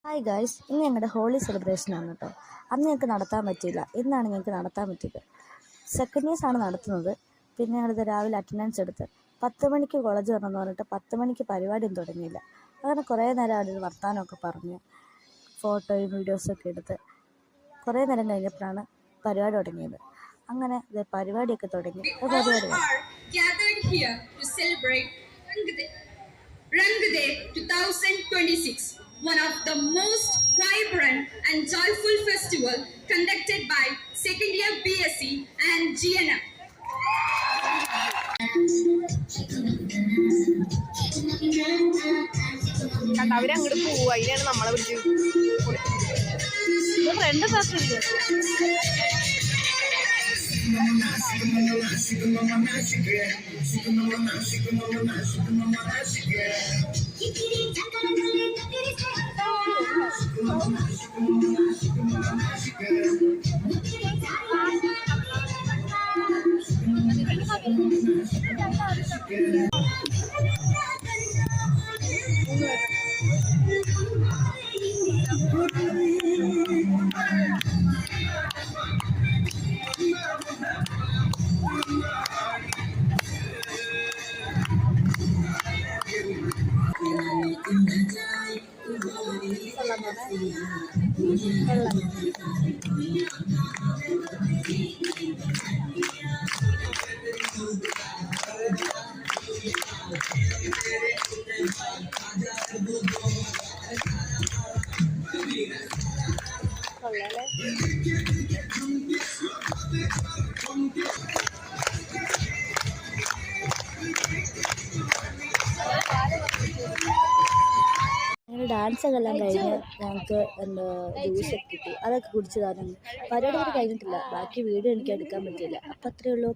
Hi guys, ഇന്ന് ഞങ്ങളുടെ holy സെലിബ്രേഷനാണ് കേട്ടോ. അന്ന് ഞങ്ങൾക്ക് നടത്താൻ പറ്റിയില്ല, ഇന്നാണ് ഞങ്ങൾക്ക് നടത്താൻ പറ്റിയത്. സെക്കൻഡ് ഇയേഴ്സാണ് നടത്തുന്നത്. പിന്നെ ഞങ്ങളിത് രാവിലെ അറ്റൻഡൻസ് എടുത്ത് 10 മണിക്ക് കോളേജ് വരണമെന്ന് പറഞ്ഞിട്ട് 10 മണിക്ക് പരിപാടിയും തുടങ്ങിയില്ല. അങ്ങനെ കുറേ നേരം അവിടെ വർത്താനമൊക്കെ പറഞ്ഞ് ഫോട്ടോയും വീഡിയോസൊക്കെ എടുത്ത് കുറേ നേരം കഴിഞ്ഞപ്പോഴാണ് പരിപാടി തുടങ്ങിയത്. അങ്ങനെ പരിപാടിയൊക്കെ തുടങ്ങി. പരിപാടി Rangde 2026, one of the most vibrant and joyful festival conducted by second year BSc and GNM. അവരങ്ങോട്ട് പോവുക, അതിനാണ് നമ്മളെ വിളിച്ച് ഫ്രണ്ട് പാർട്ടില്ല. അങ്ങനെ ഡാൻസൊക്കെ എല്ലാം കഴിഞ്ഞ് ഞങ്ങൾക്ക് ജ്യൂസൊക്കെ കിട്ടി, അതൊക്കെ കുടിച്ച് കാരണം പരിപാടി കഴിഞ്ഞിട്ടില്ല. ബാക്കി വീഡിയോ എനിക്ക് എടുക്കാൻ പറ്റിയില്ല. അപ്പം അത്രയേ ഉള്ളൂ.